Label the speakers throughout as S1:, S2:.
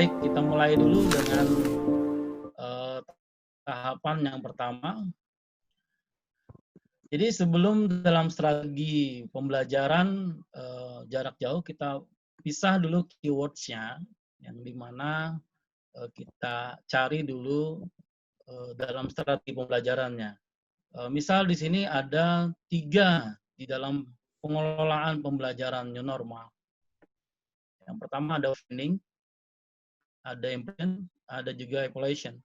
S1: Baik, kita mulai dulu dengan tahapan yang pertama. Jadi sebelum dalam strategi pembelajaran jarak jauh, kita pisah dulu keywords-nya, yang dimana kita cari dulu dalam strategi pembelajarannya. Misal di sini ada 3 di dalam pengelolaan pembelajaran new normal. Yang pertama ada finding, ada implement, ada juga evaluation.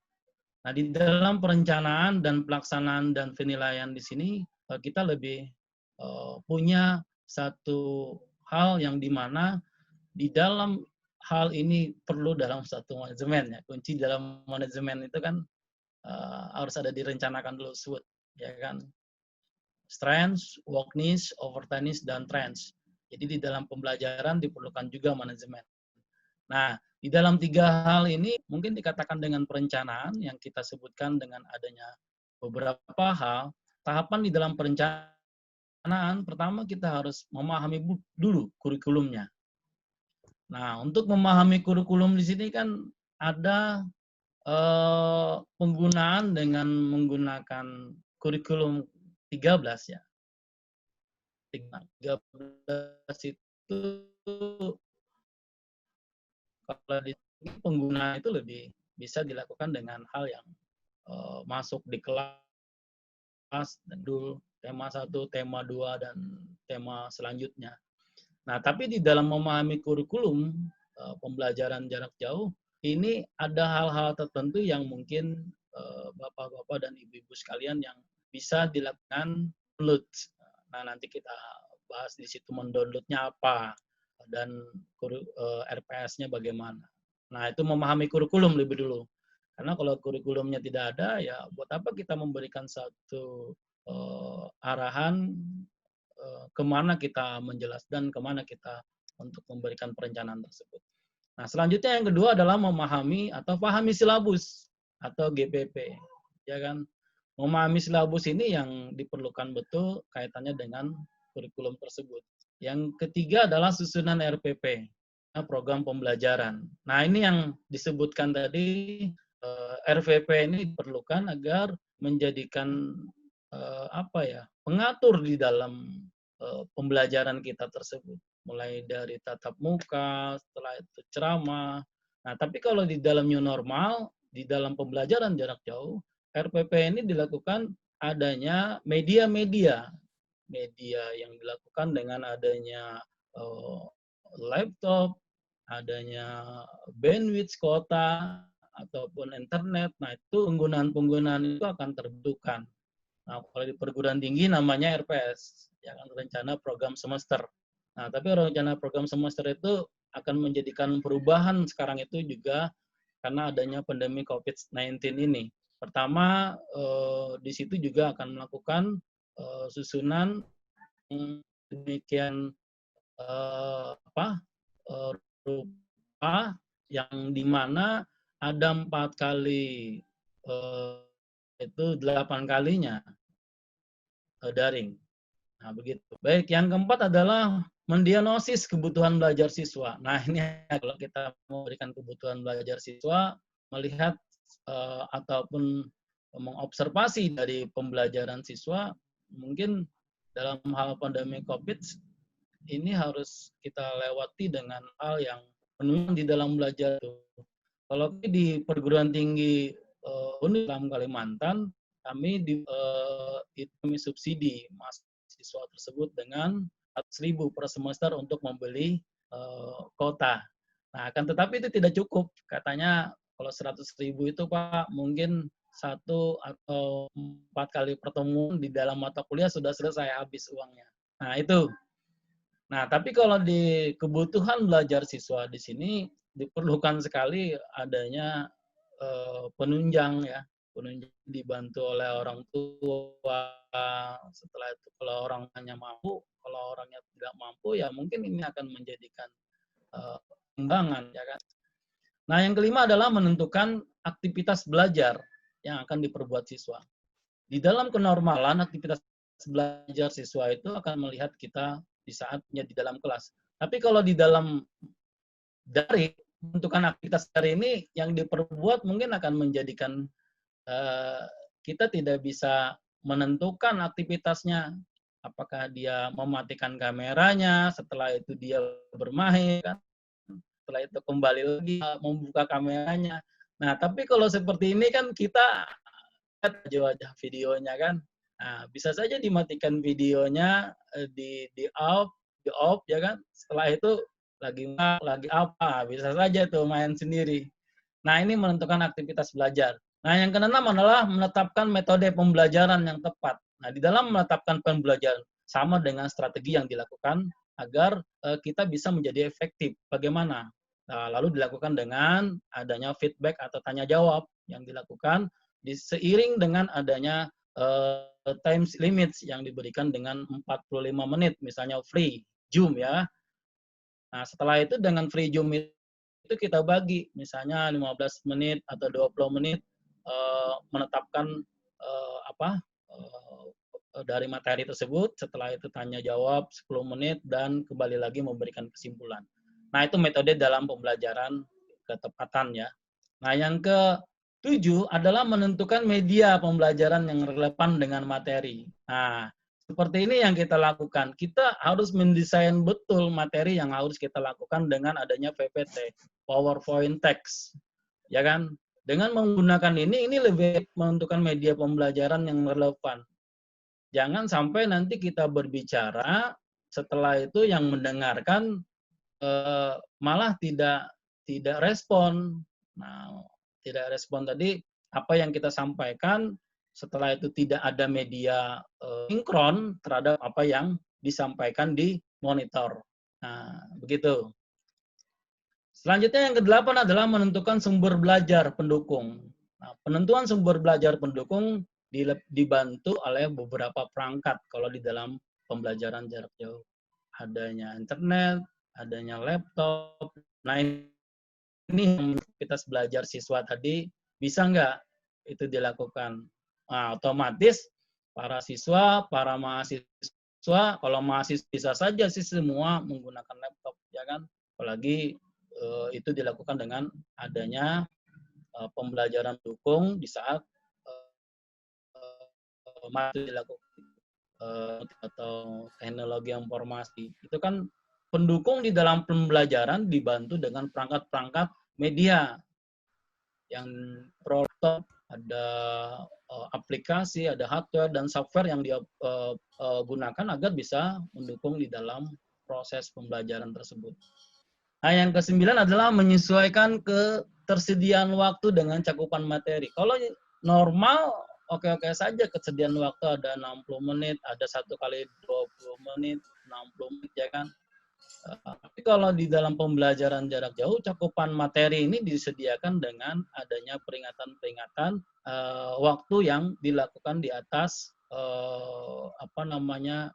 S1: Nah, di dalam perencanaan dan pelaksanaan dan penilaian di sini kita lebih punya satu hal yang dimana di dalam hal ini perlu dalam satu manajemen ya. Kunci dalam manajemen itu kan harus ada direncanakan dulu SWOT, ya kan. Strengths, weakness, opportunities, dan trends. Jadi di dalam pembelajaran diperlukan juga manajemen. Nah, di dalam 3 hal ini mungkin dikatakan dengan perencanaan yang kita sebutkan dengan adanya beberapa hal. Tahapan di dalam perencanaan, pertama kita harus memahami dulu kurikulumnya. Nah, untuk memahami kurikulum di sini kan ada penggunaan dengan menggunakan kurikulum 13 ya. 13 itu kalau di penggunaan itu lebih bisa dilakukan dengan hal yang masuk di kelas dan dulu tema 1, tema 2, dan tema selanjutnya. Nah, tapi di dalam memahami kurikulum pembelajaran jarak jauh, ini ada hal-hal tertentu yang mungkin Bapak-Bapak dan Ibu-Ibu sekalian yang bisa dilakukan download. Nah, nanti kita bahas di situ mendownloadnya apa dan RPS-nya bagaimana. Nah, itu memahami kurikulum lebih dulu. Karena kalau kurikulumnya tidak ada, ya buat apa kita memberikan satu arahan kemana kita menjelaskan, kemana kita untuk memberikan perencanaan tersebut. Nah, selanjutnya yang kedua adalah memahami atau pahami silabus atau GPP. Ya kan? Memahami silabus ini yang diperlukan betul kaitannya dengan kurikulum tersebut. Yang ketiga adalah susunan RPP, program pembelajaran. Nah, ini yang disebutkan tadi, RPP ini diperlukan agar menjadikan pengatur di dalam pembelajaran kita tersebut. Mulai dari tatap muka, setelah itu ceramah. Nah, tapi kalau di dalam new normal, di dalam pembelajaran jarak jauh, RPP ini dilakukan adanya media-media yang dilakukan dengan adanya laptop, adanya bandwidth kuota, ataupun internet. Nah, itu penggunaan itu akan terbentukkan. Nah, kalau di perguruan tinggi namanya RPS, ya kan, rencana program semester. Nah, tapi rencana program semester itu akan menjadikan perubahan sekarang itu juga karena adanya pandemi COVID-19 ini. Pertama, di situ juga akan melakukan susunan demikian rupa yang dimana ada 4 kali itu 8 kalinya daring. Nah, begitu. Baik, yang keempat adalah mendiagnosis kebutuhan belajar siswa. Nah, ini kalau kita memberikan kebutuhan belajar siswa, melihat ataupun mengobservasi dari pembelajaran siswa, mungkin dalam hal pandemi COVID, ini harus kita lewati dengan hal yang menunjang di dalam belajar itu. Kalau di perguruan tinggi Universitas Kalimantan, kami subsidi mahasiswa tersebut dengan 100.000 per semester untuk membeli kuota. Nah, akan tetapi itu tidak cukup. Katanya kalau 100.000 itu Pak, mungkin 1 atau 4 kali pertemuan di dalam mata kuliah sudah selesai habis uangnya. Nah, itu. Nah, tapi kalau di kebutuhan belajar siswa di sini diperlukan sekali adanya penunjang ya. Penunjang dibantu oleh orang tua. Setelah itu kalau orangnya mampu, kalau orangnya tidak mampu ya mungkin ini akan menjadikan pengembangan ya kan. Nah, yang kelima adalah menentukan aktivitas belajar yang akan diperbuat siswa. Di dalam kenormalan, aktivitas belajar siswa itu akan melihat kita di saatnya di dalam kelas. Tapi kalau di dalam daring, menentukan aktivitas hari ini yang diperbuat mungkin akan menjadikan kita tidak bisa menentukan aktivitasnya. Apakah dia mematikan kameranya, setelah itu dia bermain, kan? Setelah itu kembali lagi membuka kameranya. Nah, tapi kalau seperti ini kan kita lihat wajah videonya kan. Nah, bisa saja dimatikan videonya, di off ya kan. Setelah itu lagi apa, bisa saja itu main sendiri. Nah, ini menentukan aktivitas belajar. Nah, yang keenam adalah menetapkan metode pembelajaran yang tepat. Nah, di dalam menetapkan pembelajaran sama dengan strategi yang dilakukan agar kita bisa menjadi efektif. Bagaimana? Nah, lalu dilakukan dengan adanya feedback atau tanya jawab yang dilakukan seiring dengan adanya time limits yang diberikan dengan 45 menit, misalnya free Zoom ya. Nah, setelah itu dengan free Zoom itu kita bagi, misalnya 15 menit atau 20 menit menetapkan dari materi tersebut, setelah itu tanya jawab 10 menit dan kembali lagi memberikan kesimpulan. Nah, itu metode dalam pembelajaran ketepatan ya. Nah, yang ke-7 adalah menentukan media pembelajaran yang relevan dengan materi. Nah, seperti ini yang kita lakukan. Kita harus mendesain betul materi yang harus kita lakukan dengan adanya PPT, PowerPoint Text. Ya kan? Dengan menggunakan ini lebih menentukan media pembelajaran yang relevan. Jangan sampai nanti kita berbicara, setelah itu yang mendengarkan malah tidak respon. Nah, tidak respon tadi apa yang kita sampaikan, setelah itu tidak ada media sinkron terhadap apa yang disampaikan di monitor. Nah, begitu. Selanjutnya yang ke-8 adalah menentukan sumber belajar pendukung. Nah, penentuan sumber belajar pendukung dibantu oleh beberapa perangkat kalau di dalam pembelajaran jarak jauh. Adanya internet, adanya laptop. Nah, ini yang kita belajar siswa tadi, bisa nggak itu dilakukan? Nah, otomatis para siswa, para mahasiswa, kalau mahasiswa bisa saja sih semua menggunakan laptop, ya kan? Apalagi itu dilakukan dengan adanya pembelajaran dukung di saat dilakukan atau teknologi informasi. Itu kan pendukung di dalam pembelajaran dibantu dengan perangkat-perangkat media yang produk, ada aplikasi, ada hardware dan software yang dia gunakan agar bisa mendukung di dalam proses pembelajaran tersebut. Nah, yang ke-9 adalah menyesuaikan ketersediaan waktu dengan cakupan materi. Kalau normal, oke-oke saja kesediaan waktu ada 60 menit, ada 1 kali 20 menit, 60 menit, ya kan? Tapi kalau di dalam pembelajaran jarak jauh, cakupan materi ini disediakan dengan adanya peringatan-peringatan waktu yang dilakukan di atas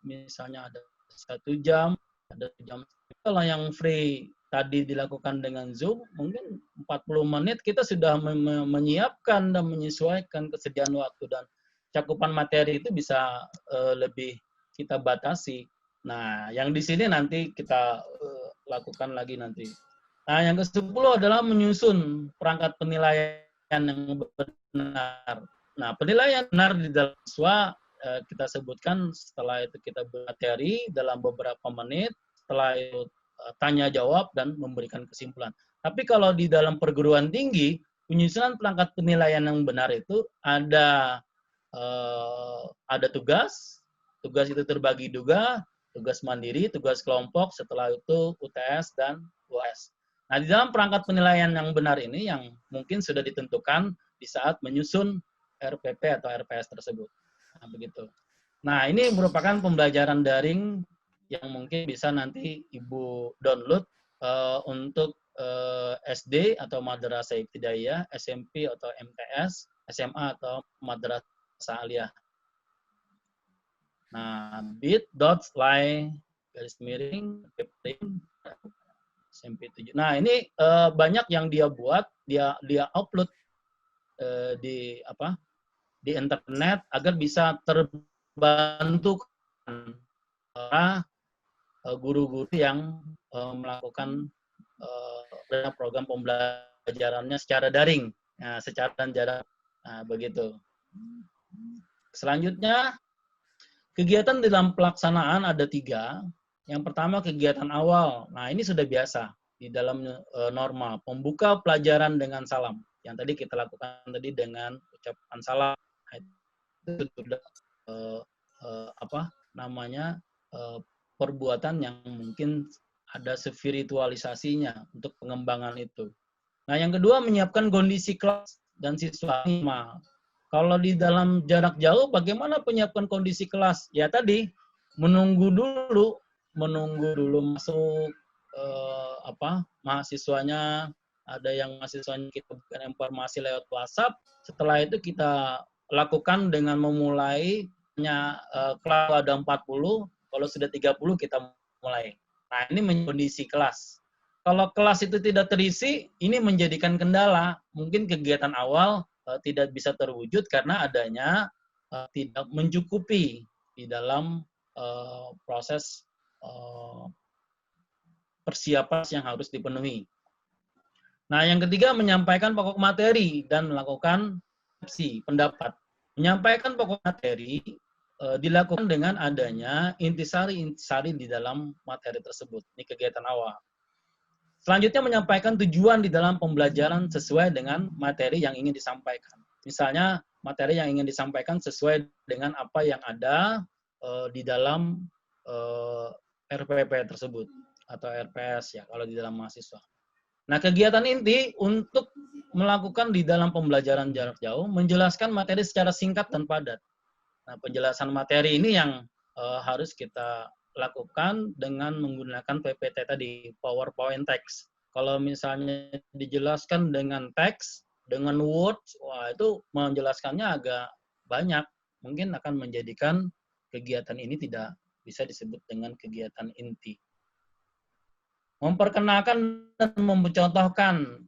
S1: misalnya ada 1 jam, ada 1 jam. Kalau yang free tadi dilakukan dengan Zoom, mungkin 40 menit kita sudah menyiapkan dan menyesuaikan kesediaan waktu, dan cakupan materi itu bisa lebih kita batasi. Nah, yang di sini nanti kita lakukan lagi nanti. Nah, yang ke-10 adalah menyusun perangkat penilaian yang benar. Nah, penilaian benar di dalam siswa kita sebutkan setelah itu kita bermateri dalam beberapa menit, setelah itu tanya jawab dan memberikan kesimpulan. Tapi kalau di dalam perguruan tinggi, penyusunan perangkat penilaian yang benar itu ada tugas itu terbagi dua, tugas mandiri, tugas kelompok, setelah itu UTS dan UAS. Nah, di dalam perangkat penilaian yang benar ini yang mungkin sudah ditentukan di saat menyusun RPP atau RPS tersebut. Nah, begitu. Nah, ini merupakan pembelajaran daring yang mungkin bisa nanti Ibu download untuk SD atau Madrasah Ibtidaiyah, SMP atau MTS, SMA atau Madrasah Aliyah. Nah, bit.ly garis miring SMP 7. Nah, ini banyak yang dia buat, dia upload di internet agar bisa terbantu para guru-guru yang melakukan program pembelajarannya secara daring, secara jarak. Nah, begitu. Selanjutnya, kegiatan dalam pelaksanaan ada 3. Yang pertama kegiatan awal. Nah, ini sudah biasa di dalam normal. Pembuka pelajaran dengan salam. Yang tadi kita lakukan tadi dengan ucapan salam. Itu sudah perbuatan yang mungkin ada spiritualisasinya untuk pengembangan itu. Nah, yang kedua menyiapkan kondisi kelas dan siswa. Kalau di dalam jarak jauh, bagaimana penyiapkan kondisi kelas? Ya tadi menunggu dulu masuk mahasiswanya. Ada yang mahasiswanya kita berikan informasi lewat WhatsApp. Setelah itu kita lakukan dengan memulai kelas ada 40, kalau sudah 30 kita mulai. Nah, ini kondisi kelas. Kalau kelas itu tidak terisi, ini menjadikan kendala. Mungkin kegiatan awal tidak bisa terwujud karena adanya tidak mencukupi di dalam proses persiapan yang harus dipenuhi. Nah, yang ketiga menyampaikan pokok materi dan melakukan persepsi pendapat. Menyampaikan pokok materi dilakukan dengan adanya intisari di dalam materi tersebut. Ini kegiatan awal. Selanjutnya menyampaikan tujuan di dalam pembelajaran sesuai dengan materi yang ingin disampaikan. Misalnya materi yang ingin disampaikan sesuai dengan apa yang ada di dalam RPP tersebut atau RPS ya kalau di dalam mahasiswa. Nah, kegiatan inti untuk melakukan di dalam pembelajaran jarak jauh menjelaskan materi secara singkat dan padat. Nah, penjelasan materi ini yang harus kita lakukan dengan menggunakan PPT tadi, PowerPoint text. Kalau misalnya dijelaskan dengan teks, dengan words, wah itu menjelaskannya agak banyak. Mungkin akan menjadikan kegiatan ini tidak bisa disebut dengan kegiatan inti. Memperkenalkan dan mencontohkan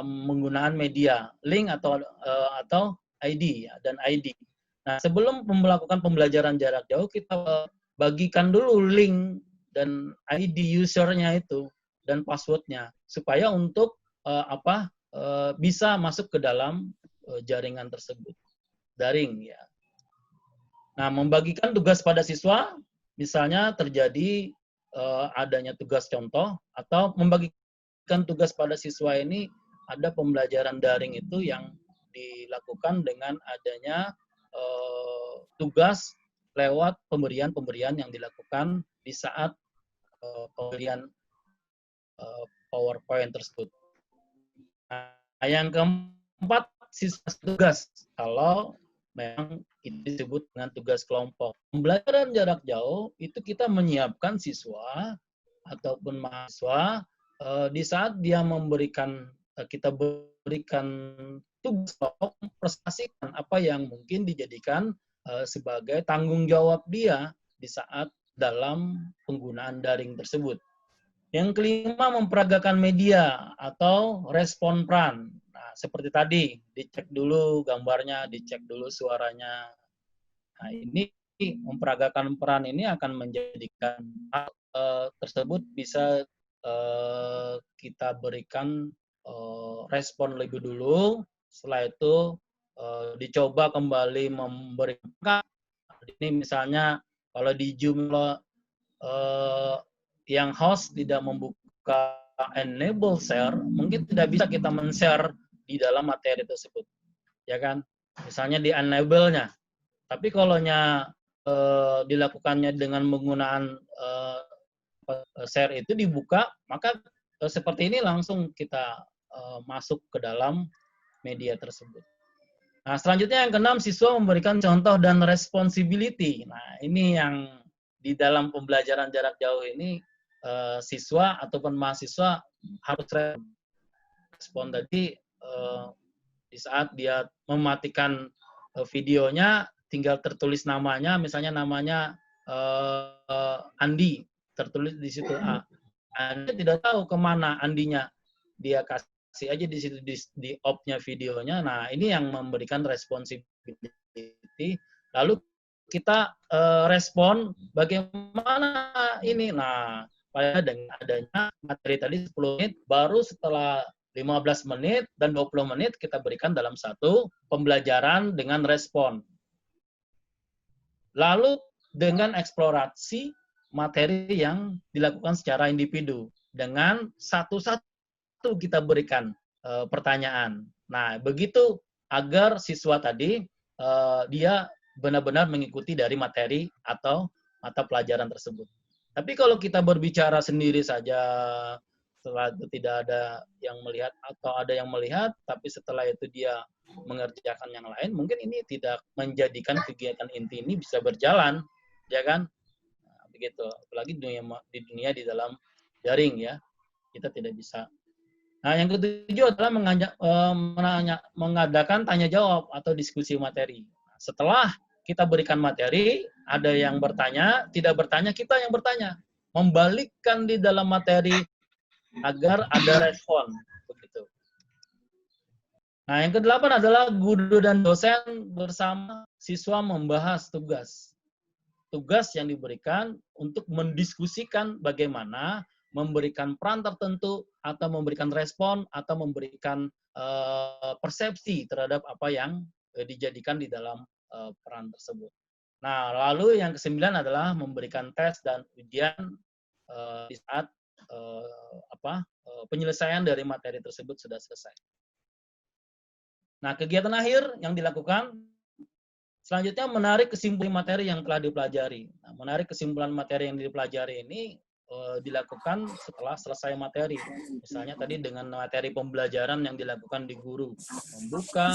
S1: menggunakan media, link atau ID dan ID. Nah, sebelum melakukan pembelajaran jarak jauh, kita bagikan dulu link dan ID usernya itu dan passwordnya supaya untuk bisa masuk ke dalam jaringan tersebut, daring ya. Nah, membagikan tugas pada siswa, misalnya terjadi adanya tugas contoh atau membagikan tugas pada siswa ini ada pembelajaran daring itu yang dilakukan dengan adanya tugas lewat pemberian yang dilakukan di saat pemberian PowerPoint tersebut. Nah, yang keempat, sisa tugas. Kalau memang itu disebut dengan tugas kelompok. Pembelajaran jarak jauh itu kita menyiapkan siswa ataupun mahasiswa di saat dia kita berikan tugas kelompok, prestasikan apa yang mungkin dijadikan sebagai tanggung jawab dia di saat dalam penggunaan daring tersebut. Yang kelima, memperagakan media atau respon peran. Nah, seperti tadi, dicek dulu gambarnya, dicek dulu suaranya. Nah, ini memperagakan peran ini akan menjadikan hal tersebut bisa kita berikan respon lebih dulu. Setelah itu dicoba kembali memberikan. Ini misalnya kalau di Zoom yang host tidak membuka enable share, mungkin tidak bisa kita men-share di dalam materi tersebut. Ya kan? Misalnya di enable-nya. Tapi kalau dilakukannya dengan menggunakan share itu dibuka, maka seperti ini langsung kita masuk ke dalam media tersebut. Nah, selanjutnya yang keenam, siswa memberikan contoh dan responsibility. Nah, ini yang di dalam pembelajaran jarak jauh ini siswa ataupun mahasiswa harus respon tadi di saat dia mematikan videonya, tinggal tertulis namanya, misalnya namanya Andi, tertulis di situ A. Anda tidak tahu kemana Andinya, dia kasih aja di situ di off-nya videonya. Nah, ini yang memberikan responsibility. Lalu kita respon bagaimana ini. Nah, supaya dengan adanya materi tadi 10 menit, baru setelah 15 menit dan 20 menit kita berikan dalam satu pembelajaran dengan respon. Lalu dengan eksplorasi materi yang dilakukan secara individu, dengan satu-satu kita berikan pertanyaan. Nah, begitu agar siswa tadi dia benar-benar mengikuti dari materi atau mata pelajaran tersebut. Tapi kalau kita berbicara sendiri saja, setelah itu tidak ada yang melihat atau ada yang melihat, tapi setelah itu dia mengerjakan yang lain, mungkin ini tidak menjadikan kegiatan inti ini bisa berjalan, ya kan? Nah, begitu. Apalagi di dunia di dalam daring ya, kita tidak bisa. Nah, yang ketujuh adalah mengadakan tanya jawab atau diskusi materi. Setelah kita berikan materi, ada yang bertanya, tidak bertanya, kita yang bertanya. Membalikkan di dalam materi agar ada respon. Begitu. Nah, yang kedelapan adalah guru dan dosen bersama siswa membahas tugas. Tugas yang diberikan untuk mendiskusikan bagaimana memberikan peran tertentu atau memberikan respon atau memberikan persepsi terhadap apa yang dijadikan di dalam peran tersebut. Nah, lalu yang kesembilan adalah memberikan tes dan ujian di saat penyelesaian dari materi tersebut sudah selesai. Nah, kegiatan akhir yang dilakukan selanjutnya menarik kesimpulan materi yang telah dipelajari. Nah, menarik kesimpulan materi yang dipelajari ini dilakukan setelah selesai materi. Misalnya tadi dengan materi pembelajaran yang dilakukan di guru. Membuka,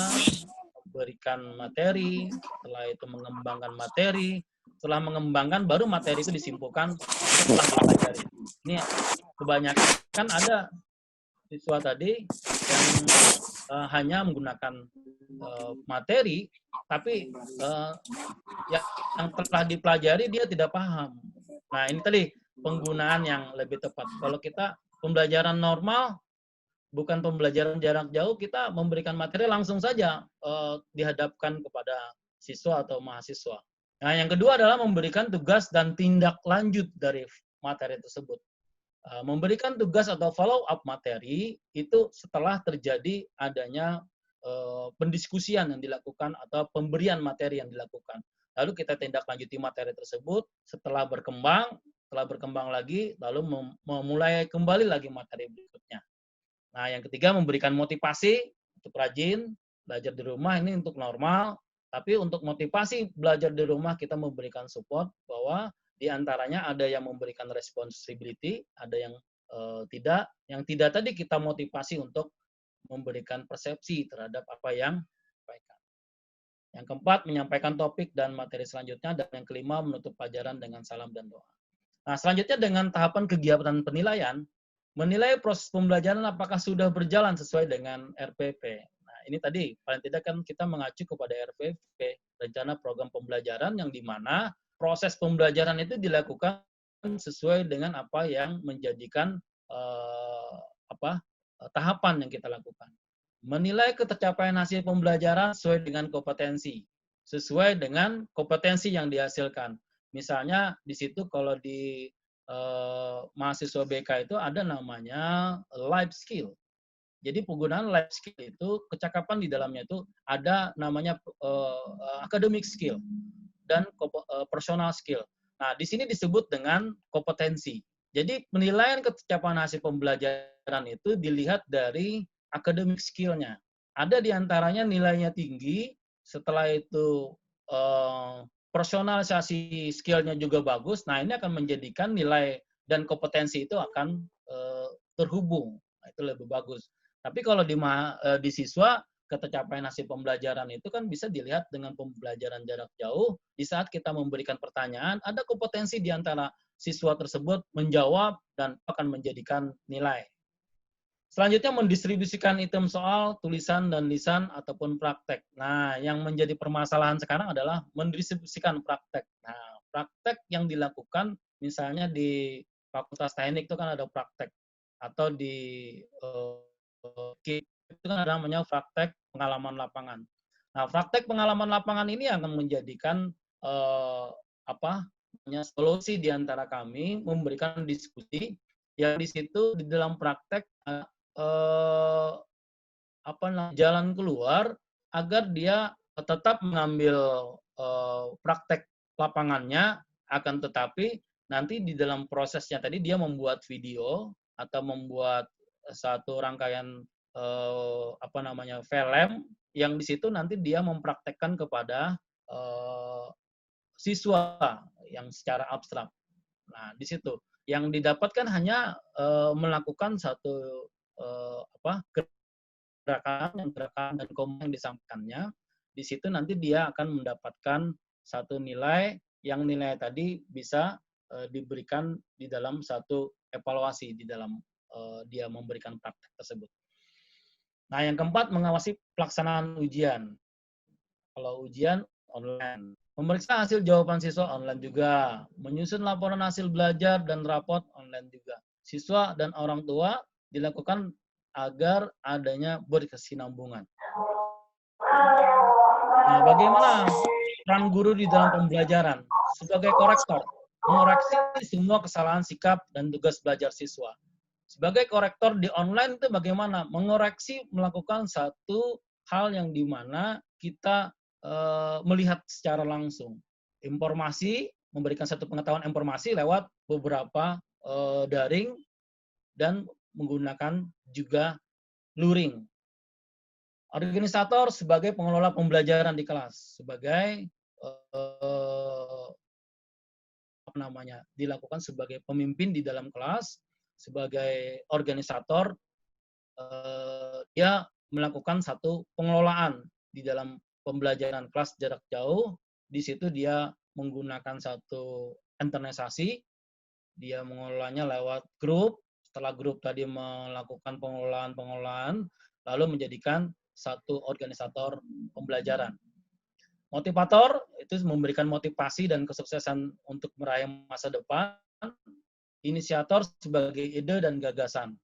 S1: memberikan materi, setelah itu mengembangkan materi, setelah mengembangkan baru materi itu disimpulkan setelah dipelajari. Ini kebanyakan ada siswa tadi yang hanya menggunakan materi, tapi yang telah dipelajari dia tidak paham. Nah, ini tadi penggunaan yang lebih tepat. Kalau kita pembelajaran normal, bukan pembelajaran jarak jauh, kita memberikan materi langsung saja dihadapkan kepada siswa atau mahasiswa. Nah, yang kedua adalah memberikan tugas dan tindak lanjut dari materi tersebut. Memberikan tugas atau follow up materi itu setelah terjadi adanya pendiskusian yang dilakukan atau pemberian materi yang dilakukan. Lalu kita tindak lanjuti materi tersebut setelah berkembang lagi, lalu memulai kembali lagi materi berikutnya. Nah, yang ketiga memberikan motivasi untuk rajin belajar di rumah, ini untuk normal. Tapi untuk motivasi belajar di rumah kita memberikan support bahwa di antaranya ada yang memberikan responsibility, ada yang tidak. Yang tidak tadi kita motivasi untuk memberikan persepsi terhadap apa yang disampaikan. Yang keempat, menyampaikan topik dan materi selanjutnya. Dan yang kelima, menutup pelajaran dengan salam dan doa. Nah, selanjutnya dengan tahapan kegiatan penilaian, menilai proses pembelajaran apakah sudah berjalan sesuai dengan RPP. Nah, ini tadi, paling tidak kan kita mengacu kepada RPP, Rencana Program Pembelajaran, yang di mana proses pembelajaran itu dilakukan sesuai dengan apa yang menjadikan tahapan yang kita lakukan. Menilai ketercapaian hasil pembelajaran sesuai dengan kompetensi. Sesuai dengan kompetensi yang dihasilkan. Misalnya di situ kalau di mahasiswa BK itu ada namanya life skill. Jadi penggunaan life skill itu, kecakapan di dalamnya itu ada namanya academic skill dan personal skill. Nah, di sini disebut dengan kompetensi. Jadi penilaian kecapaian hasil pembelajaran itu dilihat dari academic skill-nya. Ada di antaranya nilainya tinggi, setelah itu personalisasi skill-nya juga bagus. Nah, ini akan menjadikan nilai dan kompetensi itu akan terhubung. Nah, itu lebih bagus. Tapi kalau di siswa, ketercapaian hasil pembelajaran itu kan bisa dilihat dengan pembelajaran jarak jauh. Di saat kita memberikan pertanyaan, ada kompetensi di antara siswa tersebut menjawab dan akan menjadikan nilai. Selanjutnya mendistribusikan item soal, tulisan dan lisan ataupun praktek. Nah, yang menjadi permasalahan sekarang adalah mendistribusikan praktek. Nah, praktek yang dilakukan misalnya di Fakultas Teknik itu kan ada praktek, atau di itu kan ada namanya praktek pengalaman lapangan. Nah, praktek pengalaman lapangan ini akan menjadikan solusi di antara kami, memberikan diskusi yang di situ di dalam praktek jalan keluar agar dia tetap mengambil praktek lapangannya, akan tetapi nanti di dalam prosesnya tadi dia membuat video atau membuat satu rangkaian film yang di situ nanti dia mempraktekkan kepada siswa yang secara abstrak. Nah, di situ yang didapatkan hanya melakukan satu gerakan dan komen yang disampaikannya. Di situ nanti dia akan mendapatkan satu nilai yang nilai tadi bisa diberikan di dalam satu evaluasi di dalam dia memberikan praktek tersebut. Nah, yang keempat, mengawasi pelaksanaan ujian. Kalau ujian online, memeriksa hasil jawaban siswa online juga, menyusun laporan hasil belajar dan raport online juga. Siswa dan orang tua dilakukan agar adanya berkesinambungan. Nah, bagaimana peran guru di dalam pembelajaran? Sebagai korektor, mengoreksi semua kesalahan sikap dan tugas belajar siswa. Sebagai korektor di online itu bagaimana? Mengoreksi, melakukan satu hal yang dimana kita melihat secara langsung. Informasi, memberikan satu pengetahuan informasi lewat beberapa daring dan menggunakan juga luring. Organisator sebagai pengelola pembelajaran di kelas, sebagai dilakukan sebagai pemimpin di dalam kelas, sebagai organisator, dia melakukan satu pengelolaan di dalam pembelajaran kelas jarak jauh. Di situ dia menggunakan satu internalisasi, dia mengelolanya lewat grup. Setelah grup tadi melakukan pengelolaan, lalu menjadikan satu organisator pembelajaran. Motivator itu memberikan motivasi dan kesuksesan untuk meraih masa depan. Inisiator sebagai ide dan gagasan.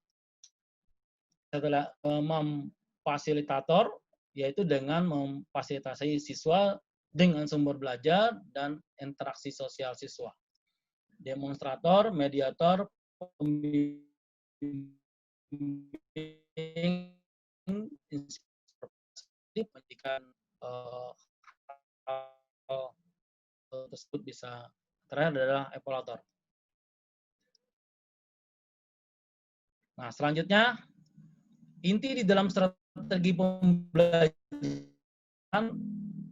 S1: Setelah memfasilitator, yaitu dengan memfasilitasi siswa dengan sumber belajar dan interaksi sosial siswa. Demonstrator, mediator, pembimbing, menjadikan hal tersebut bisa. Terakhir adalah evaluator. Nah, selanjutnya, inti di dalam strategi pembelajaran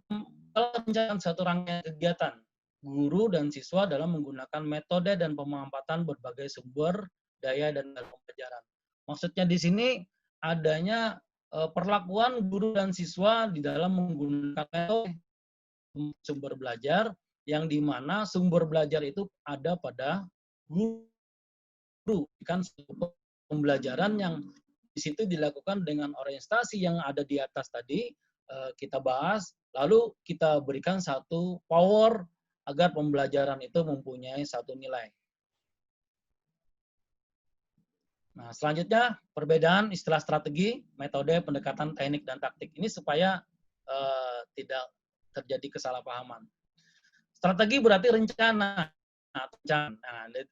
S1: merencanakan satu rangkaian kegiatan guru dan siswa dalam menggunakan metode dan pemanfaatan berbagai sumber daya dan pembelajaran. Maksudnya di sini adanya perlakuan guru dan siswa di dalam menggunakan metode sumber belajar yang di mana sumber belajar itu ada pada guru, kan pembelajaran yang di situ dilakukan dengan orientasi yang ada di atas tadi kita bahas, lalu kita berikan satu power agar pembelajaran itu mempunyai satu nilai. Nah, selanjutnya perbedaan istilah strategi, metode, pendekatan, teknik, dan taktik ini supaya tidak terjadi kesalahpahaman. Strategi berarti rencana. Nah,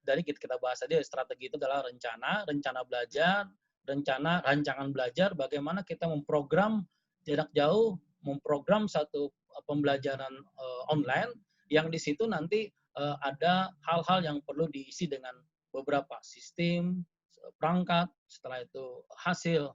S1: dari kita bahas tadi, strategi itu adalah rencana belajar, rancangan belajar, bagaimana kita memprogram jarak jauh, memprogram satu pembelajaran online, yang di situ nanti ada hal-hal yang perlu diisi dengan beberapa sistem, perangkat, setelah itu hasil.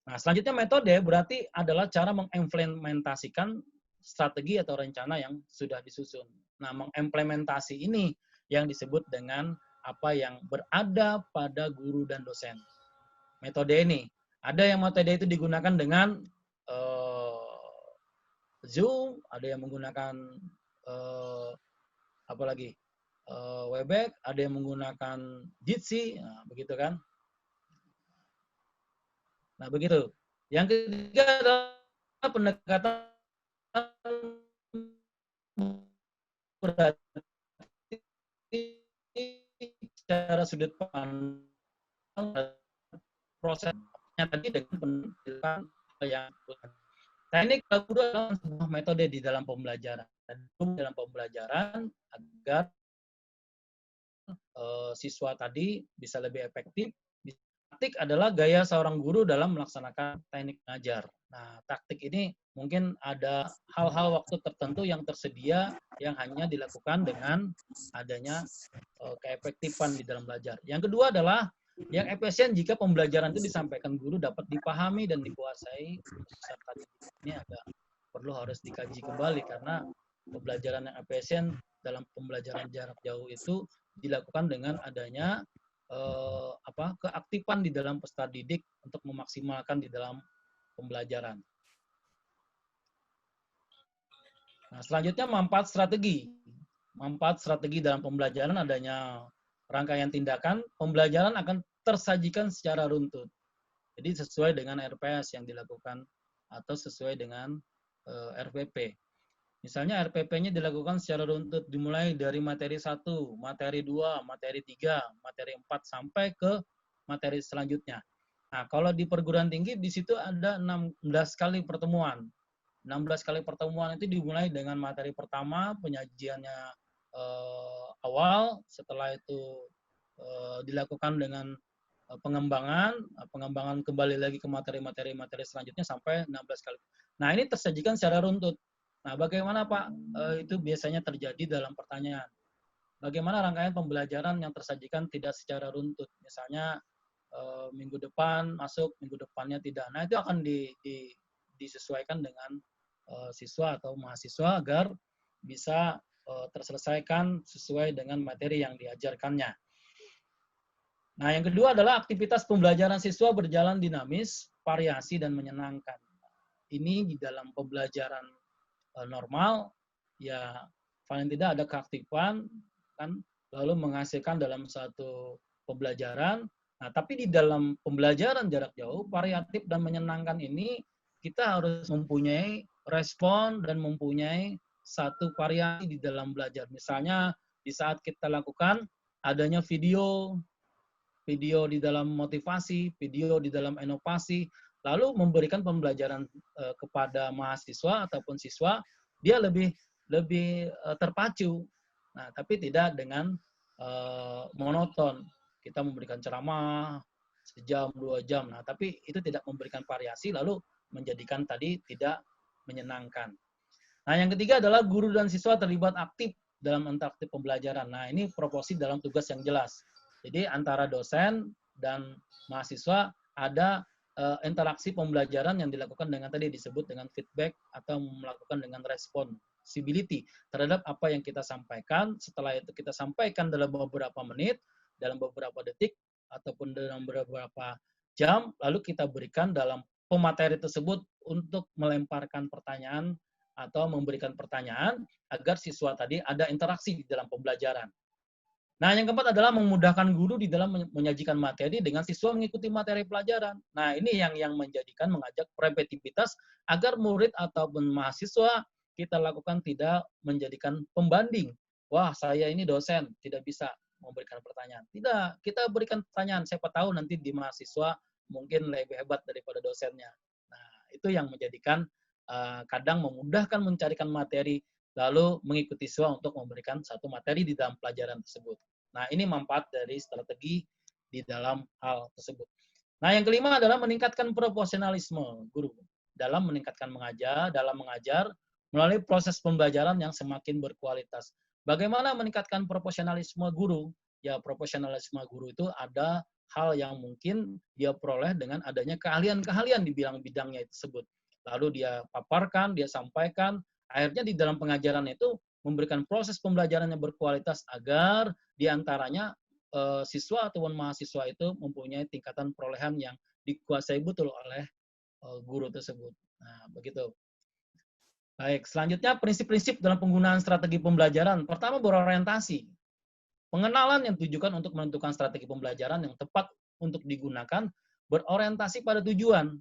S1: Nah, selanjutnya metode berarti adalah cara mengimplementasikan strategi atau rencana yang sudah disusun. Nah, mengimplementasi ini yang disebut dengan apa yang berada pada guru dan dosen. Metode ini, ada yang metode itu digunakan dengan Zoom, ada yang menggunakan Webex, ada yang menggunakan Jitsi, nah, begitu kan? Nah, begitu. Yang ketiga adalah pendekatan berarti secara sudut pandang prosesnya tadi dengan pendidikan yang teknik guru adalah sebuah metode di dalam pembelajaran agar siswa tadi bisa lebih efektif. Taktik adalah gaya seorang guru dalam melaksanakan teknik mengajar. Nah, taktik ini mungkin ada hal-hal waktu tertentu yang tersedia yang hanya dilakukan dengan adanya keefektifan di dalam belajar. Yang kedua adalah yang efisien jika pembelajaran itu disampaikan guru dapat dipahami dan dikuasai peserta didik. Ini agak perlu harus dikaji kembali karena pembelajaran yang efisien dalam pembelajaran jarak jauh itu dilakukan dengan adanya keaktifan di dalam peserta didik untuk memaksimalkan di dalam pembelajaran. Nah, selanjutnya manfaat strategi. Manfaat strategi dalam pembelajaran adanya rangkaian tindakan, pembelajaran akan tersajikan secara runtut. Jadi sesuai dengan RPS yang dilakukan atau sesuai dengan RPP. Misalnya RPP-nya dilakukan secara runtut dimulai dari materi 1, materi 2, materi 3, materi 4 sampai ke materi selanjutnya. Nah, kalau di perguruan tinggi di situ ada 16 kali pertemuan. 16 kali pertemuan itu dimulai dengan materi pertama, penyajiannya awal, setelah itu dilakukan dengan pengembangan kembali lagi ke materi selanjutnya sampai 16 kali. Nah, ini tersajikan secara runtut. Nah, bagaimana Pak itu biasanya terjadi dalam pertanyaan? Bagaimana rangkaian pembelajaran yang tersajikan tidak secara runtut? Misalnya minggu depan masuk, minggu depannya tidak. Nah, itu akan disesuaikan dengan siswa atau mahasiswa agar bisa terselesaikan sesuai dengan materi yang diajarkannya. Nah, yang kedua adalah aktivitas pembelajaran siswa berjalan dinamis, variasi, dan menyenangkan. Ini di dalam pembelajaran normal, ya paling tidak ada keaktifan, kan, lalu menghasilkan dalam satu pembelajaran. Nah, tapi di dalam pembelajaran jarak jauh, variatif dan menyenangkan ini, kita harus mempunyai respon dan mempunyai satu variasi di dalam belajar. Misalnya, di saat kita lakukan adanya video di dalam motivasi, video di dalam inovasi, lalu memberikan pembelajaran kepada mahasiswa ataupun siswa, dia lebih terpacu. Nah, tapi tidak dengan monoton. Kita memberikan ceramah sejam, 2 jam. Nah, tapi itu tidak memberikan variasi, lalu menjadikan tadi tidak menyenangkan. Nah, yang ketiga adalah guru dan siswa terlibat aktif dalam interaktif pembelajaran. Nah, ini proporsi dalam tugas yang jelas. Jadi antara dosen dan mahasiswa ada interaksi pembelajaran yang dilakukan dengan tadi disebut dengan feedback atau melakukan dengan responsibility terhadap apa yang kita sampaikan. Setelah itu kita sampaikan dalam beberapa menit, dalam beberapa detik, ataupun dalam beberapa jam, lalu kita berikan dalam pemateri tersebut untuk melemparkan pertanyaan atau memberikan pertanyaan agar siswa tadi ada interaksi di dalam pembelajaran. Nah, yang keempat adalah memudahkan guru di dalam menyajikan materi dengan siswa mengikuti materi pelajaran. Nah, ini yang menjadikan mengajak repetitivitas agar murid ataupun mahasiswa kita lakukan tidak menjadikan pembanding. Wah, saya ini dosen, tidak bisa memberikan pertanyaan. Tidak, kita berikan pertanyaan. Siapa tahu nanti di mahasiswa mungkin lebih hebat daripada dosennya. Nah, itu yang menjadikan kadang memudahkan mencarikan materi lalu mengikuti siswa untuk memberikan satu materi di dalam pelajaran tersebut. Nah, ini manfaat dari strategi di dalam hal tersebut. Nah, yang kelima adalah meningkatkan profesionalisme guru dalam mengajar melalui proses pembelajaran yang semakin berkualitas. Bagaimana meningkatkan profesionalisme guru? Ya, profesionalisme guru itu ada hal yang mungkin dia peroleh dengan adanya keahlian-keahlian di bidang-bidangnya tersebut. Lalu dia paparkan, dia sampaikan, akhirnya di dalam pengajaran itu memberikan proses pembelajaran yang berkualitas agar diantaranya siswa ataupun mahasiswa itu mempunyai tingkatan perolehan yang dikuasai betul oleh guru tersebut. Nah, begitu. Baik, selanjutnya prinsip-prinsip dalam penggunaan strategi pembelajaran. Pertama, berorientasi. Pengenalan yang ditujukan untuk menentukan strategi pembelajaran yang tepat untuk digunakan berorientasi pada tujuan.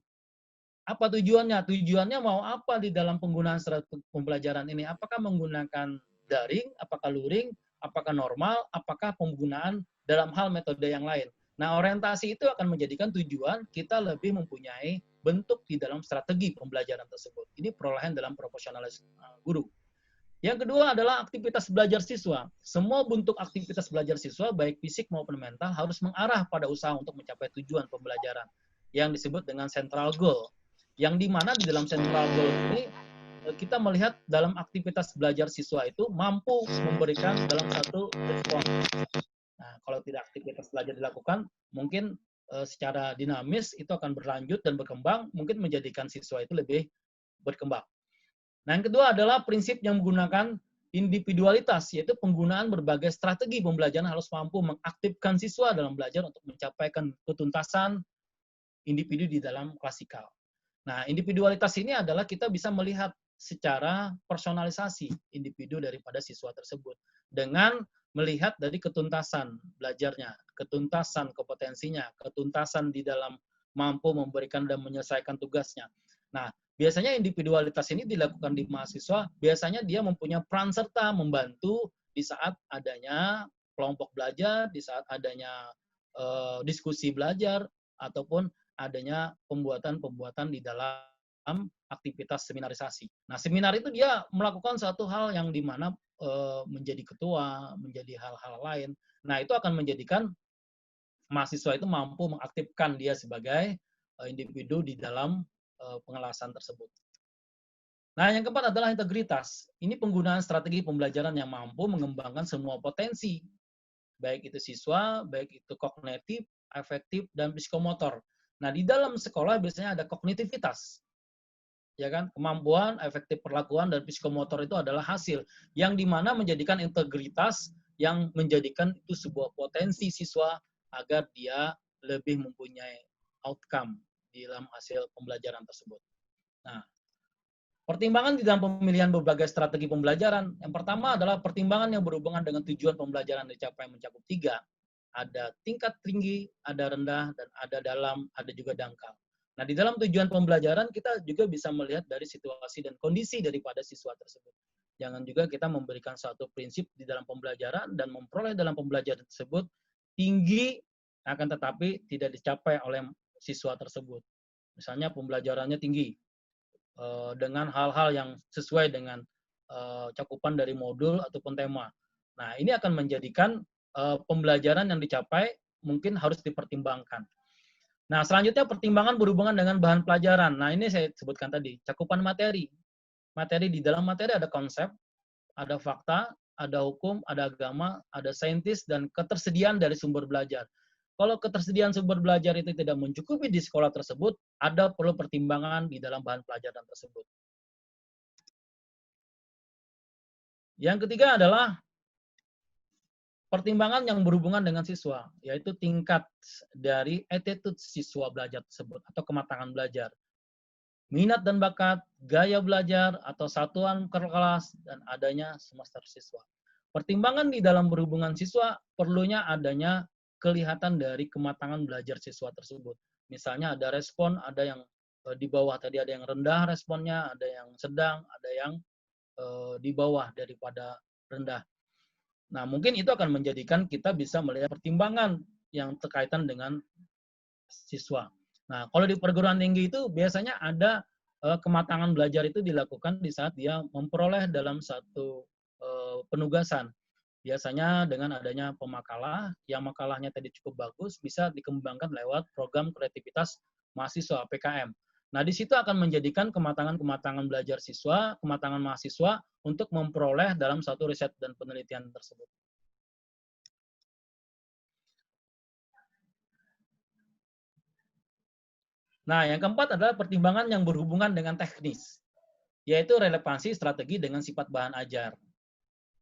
S1: Apa tujuannya? Tujuannya mau apa di dalam penggunaan strategi pembelajaran ini? Apakah menggunakan daring, apakah luring, apakah normal, apakah penggunaan dalam hal metode yang lain. Nah, orientasi itu akan menjadikan tujuan kita lebih mempunyai bentuk di dalam strategi pembelajaran tersebut. Ini perolehan dalam profesionalis guru. Yang kedua adalah aktivitas belajar siswa. Semua bentuk aktivitas belajar siswa, baik fisik maupun mental, harus mengarah pada usaha untuk mencapai tujuan pembelajaran yang disebut dengan central goal. Yang dimana di dalam central goal ini kita melihat dalam aktivitas belajar siswa itu mampu memberikan dalam satu respon. Nah, kalau tidak aktivitas belajar dilakukan, mungkin secara dinamis itu akan berlanjut dan berkembang, mungkin menjadikan siswa itu lebih berkembang. Nah, yang kedua adalah prinsip yang menggunakan individualitas, yaitu penggunaan berbagai strategi pembelajaran harus mampu mengaktifkan siswa dalam belajar untuk mencapai ketuntasan individu di dalam klasikal. Nah, individualitas ini adalah kita bisa melihat secara personalisasi individu daripada siswa tersebut dengan melihat dari ketuntasan belajarnya, ketuntasan kompetensinya, ketuntasan di dalam mampu memberikan dan menyelesaikan tugasnya. Nah, biasanya individualitas ini dilakukan di mahasiswa, biasanya dia mempunyai peran serta membantu di saat adanya kelompok belajar, di saat adanya diskusi belajar, ataupun adanya pembuatan-pembuatan di dalam aktivitas seminarisasi. Nah, seminar itu dia melakukan suatu hal yang dimana menjadi ketua, menjadi hal-hal lain. Nah, itu akan menjadikan mahasiswa itu mampu mengaktifkan dia sebagai individu di dalam pengelasan tersebut. Nah, yang keempat adalah integritas. Ini penggunaan strategi pembelajaran yang mampu mengembangkan semua potensi, baik itu siswa, baik itu kognitif, afektif, dan psikomotor. Nah, di dalam sekolah biasanya ada kognitivitas, ya kan? Kemampuan, efektif perlakuan, dan psikomotor itu adalah hasil yang dimana menjadikan integritas yang menjadikan itu sebuah potensi siswa agar dia lebih mempunyai outcome di dalam hasil pembelajaran tersebut. Nah, pertimbangan di dalam pemilihan berbagai strategi pembelajaran. Yang pertama adalah pertimbangan yang berhubungan dengan tujuan pembelajaran dicapai mencakup 3. Ada tingkat tinggi, ada rendah, dan ada dalam, ada juga dangkal. Nah, di dalam tujuan pembelajaran kita juga bisa melihat dari situasi dan kondisi daripada siswa tersebut. Jangan juga kita memberikan suatu prinsip di dalam pembelajaran dan memperoleh dalam pembelajaran tersebut tinggi, akan tetapi tidak dicapai oleh siswa tersebut. Misalnya pembelajarannya tinggi, dengan hal-hal yang sesuai dengan cakupan dari modul ataupun tema. Nah, ini akan menjadikan pembelajaran yang dicapai mungkin harus dipertimbangkan. Nah, selanjutnya pertimbangan berhubungan dengan bahan pelajaran. Nah, ini saya sebutkan tadi, cakupan materi. Materi di dalam materi ada konsep, ada fakta, ada hukum, ada agama, ada saintis, dan ketersediaan dari sumber belajar. Kalau ketersediaan sumber belajar itu tidak mencukupi di sekolah tersebut, ada perlu pertimbangan di dalam bahan pelajaran tersebut. Yang ketiga adalah pertimbangan yang berhubungan dengan siswa, yaitu tingkat dari attitude siswa belajar tersebut atau kematangan belajar. Minat dan bakat, gaya belajar, atau satuan kelas, dan adanya semester siswa. Pertimbangan di dalam berhubungan siswa perlunya adanya kelihatan dari kematangan belajar siswa tersebut. Misalnya ada respon, ada yang di bawah tadi, ada yang rendah responnya, ada yang sedang, ada yang di bawah daripada rendah. Nah, mungkin itu akan menjadikan kita bisa melihat pertimbangan yang terkaitan dengan siswa. Nah, kalau di perguruan tinggi itu biasanya ada kematangan belajar itu dilakukan di saat dia memperoleh dalam satu penugasan. Biasanya dengan adanya pemakalah, yang makalahnya tadi cukup bagus, bisa dikembangkan lewat program kreativitas mahasiswa, PKM. Nah, di situ akan menjadikan kematangan-kematangan belajar siswa, kematangan mahasiswa untuk memperoleh dalam satu riset dan penelitian tersebut. Nah, yang keempat adalah pertimbangan yang berhubungan dengan teknis, yaitu relevansi strategi dengan sifat bahan ajar,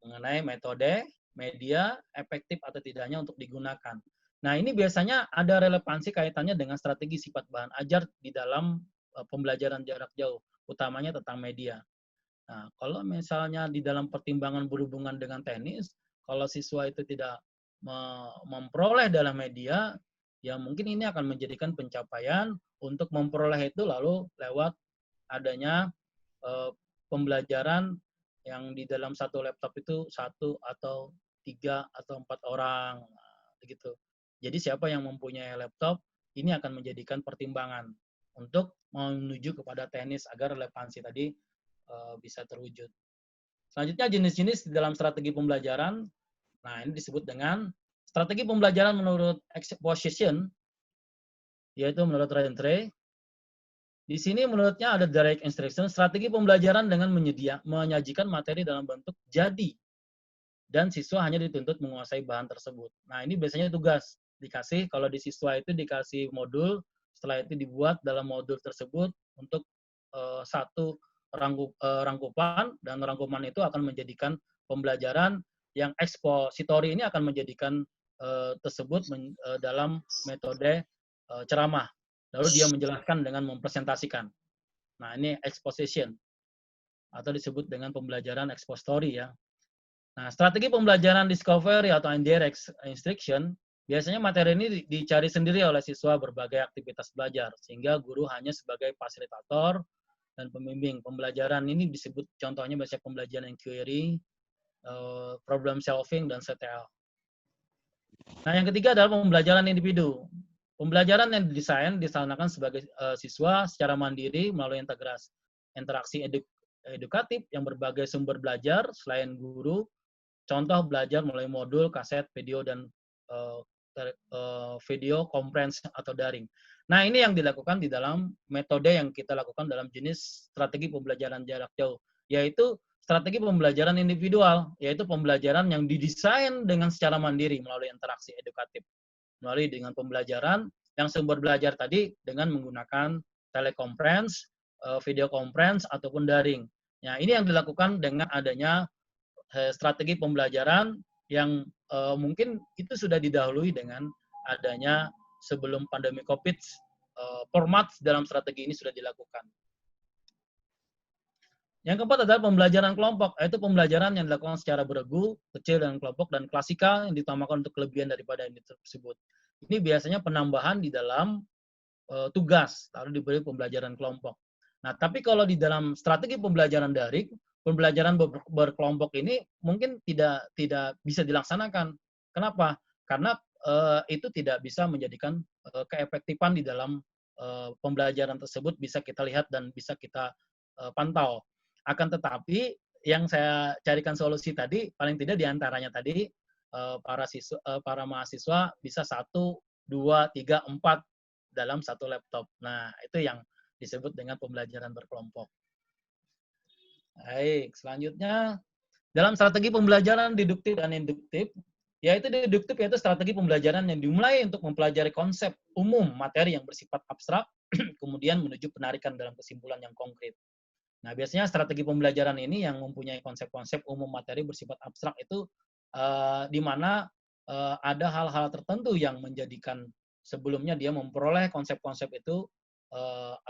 S1: mengenai metode, media, efektif atau tidaknya untuk digunakan. Nah, ini biasanya ada relevansi kaitannya dengan strategi sifat bahan ajar di dalam pembelajaran jarak jauh, utamanya tentang media. Nah, kalau misalnya di dalam pertimbangan berhubungan dengan teknis, kalau siswa itu tidak memperoleh dalam media, ya mungkin ini akan menjadikan pencapaian untuk memperoleh itu lalu lewat adanya pembelajaran yang di dalam satu laptop itu 1 atau 3 atau 4 orang, begitu. Jadi siapa yang mempunyai laptop, ini akan menjadikan pertimbangan untuk menuju kepada teknis agar relevansi tadi bisa terwujud. Selanjutnya jenis-jenis di dalam strategi pembelajaran. Nah, ini disebut dengan strategi pembelajaran menurut exposition, yaitu menurut Ryan Trey. Di sini menurutnya ada direct instruction, strategi pembelajaran dengan menyajikan materi dalam bentuk jadi, dan siswa hanya dituntut menguasai bahan tersebut. Nah, ini biasanya tugas dikasih, kalau di siswa itu dikasih modul, setelah itu dibuat dalam modul tersebut untuk satu rangkupan, dan rangkuman itu akan menjadikan pembelajaran yang ekspositori ini akan menjadikan tersebut dalam metode ceramah. Lalu dia menjelaskan dengan mempresentasikan. Nah, ini exposition, atau disebut dengan pembelajaran expository ya. Nah, strategi pembelajaran discovery atau indirect instruction, biasanya materi ini dicari sendiri oleh siswa berbagai aktivitas belajar, sehingga guru hanya sebagai fasilitator dan pembimbing. Pembelajaran ini disebut contohnya biasanya pembelajaran inquiry, problem solving, dan CTL. Nah, yang ketiga adalah pembelajaran individu. Pembelajaran yang didesain dilaksanakan sebagai siswa secara mandiri melalui interaksi edukatif yang berbagai sumber belajar selain guru. Contoh belajar melalui modul, kaset, video, dan video conference atau daring. Nah, ini yang dilakukan di dalam metode yang kita lakukan dalam jenis strategi pembelajaran jarak jauh, yaitu strategi pembelajaran individual, yaitu pembelajaran yang didesain dengan secara mandiri melalui interaksi edukatif, melalui dengan pembelajaran yang sumber belajar tadi dengan menggunakan teleconference, video conference, ataupun daring. Nah, ini yang dilakukan dengan adanya strategi pembelajaran yang mungkin itu sudah didahului dengan adanya sebelum pandemi COVID, format dalam strategi ini sudah dilakukan. Yang keempat adalah pembelajaran kelompok, yaitu pembelajaran yang dilakukan secara beregu, kecil dan kelompok, dan klasikal yang ditambahkan untuk kelebihan daripada ini tersebut. Ini biasanya penambahan di dalam tugas, lalu diberi pembelajaran kelompok. Nah, tapi kalau di dalam strategi pembelajaran daring, pembelajaran berkelompok ini mungkin tidak bisa dilaksanakan. Kenapa? Karena itu tidak bisa menjadikan keefektifan di dalam pembelajaran tersebut bisa kita lihat dan bisa kita pantau. Akan tetapi yang saya carikan solusi tadi, paling tidak diantaranya tadi para mahasiswa bisa 1, 2, 3, 4 dalam satu laptop. Nah, itu yang disebut dengan pembelajaran berkelompok. Baik, selanjutnya dalam strategi pembelajaran deduktif dan induktif, yaitu deduktif yaitu strategi pembelajaran yang dimulai untuk mempelajari konsep umum materi yang bersifat abstrak, kemudian menuju penarikan dalam kesimpulan yang konkret. Nah, biasanya strategi pembelajaran ini yang mempunyai konsep-konsep umum materi bersifat abstrak itu di mana ada hal-hal tertentu yang menjadikan sebelumnya dia memperoleh konsep-konsep itu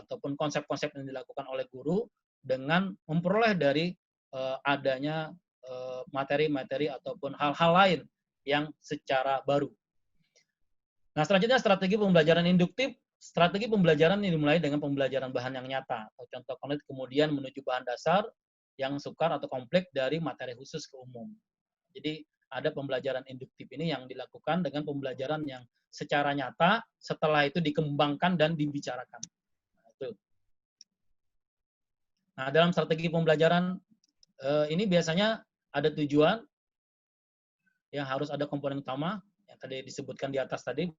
S1: ataupun konsep-konsep yang dilakukan oleh guru dengan memperoleh dari adanya materi-materi ataupun hal-hal lain yang secara baru. Nah, selanjutnya strategi pembelajaran induktif. Strategi pembelajaran ini dimulai dengan pembelajaran bahan yang nyata atau contoh konkret, kemudian menuju bahan dasar yang sukar atau kompleks dari materi khusus ke umum. Jadi ada pembelajaran induktif ini yang dilakukan dengan pembelajaran yang secara nyata, setelah itu dikembangkan dan dibicarakan. Nah, dalam strategi pembelajaran ini biasanya ada tujuan yang harus ada komponen utama yang tadi disebutkan di atas tadi,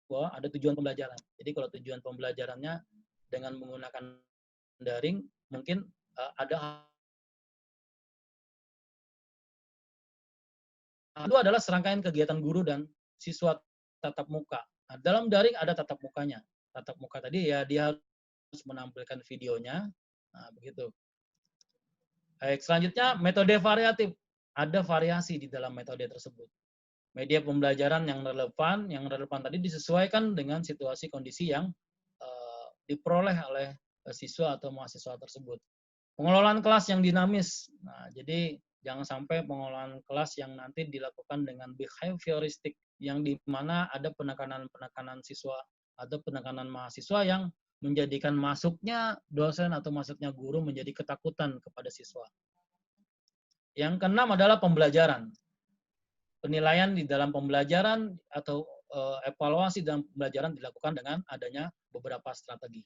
S1: bahwa ada tujuan pembelajaran. Jadi kalau tujuan pembelajarannya dengan menggunakan daring, mungkin ada kedua adalah serangkaian kegiatan guru dan siswa tatap muka. Nah, dalam daring ada tatap mukanya. Tatap muka tadi ya dia harus menampilkan videonya. Nah, begitu. Baik, selanjutnya metode variatif. Ada variasi di dalam metode tersebut. Media pembelajaran yang relevan tadi disesuaikan dengan situasi kondisi yang diperoleh oleh siswa atau mahasiswa tersebut. Pengelolaan kelas yang dinamis. Nah, jadi jangan sampai pengelolaan kelas yang nanti dilakukan dengan behavioristik, yang di mana ada penekanan siswa atau penekanan mahasiswa yang menjadikan masuknya dosen atau masuknya guru menjadi ketakutan kepada siswa. Yang keenam adalah pembelajaran. Penilaian di dalam pembelajaran atau evaluasi dalam pembelajaran dilakukan dengan adanya beberapa strategi.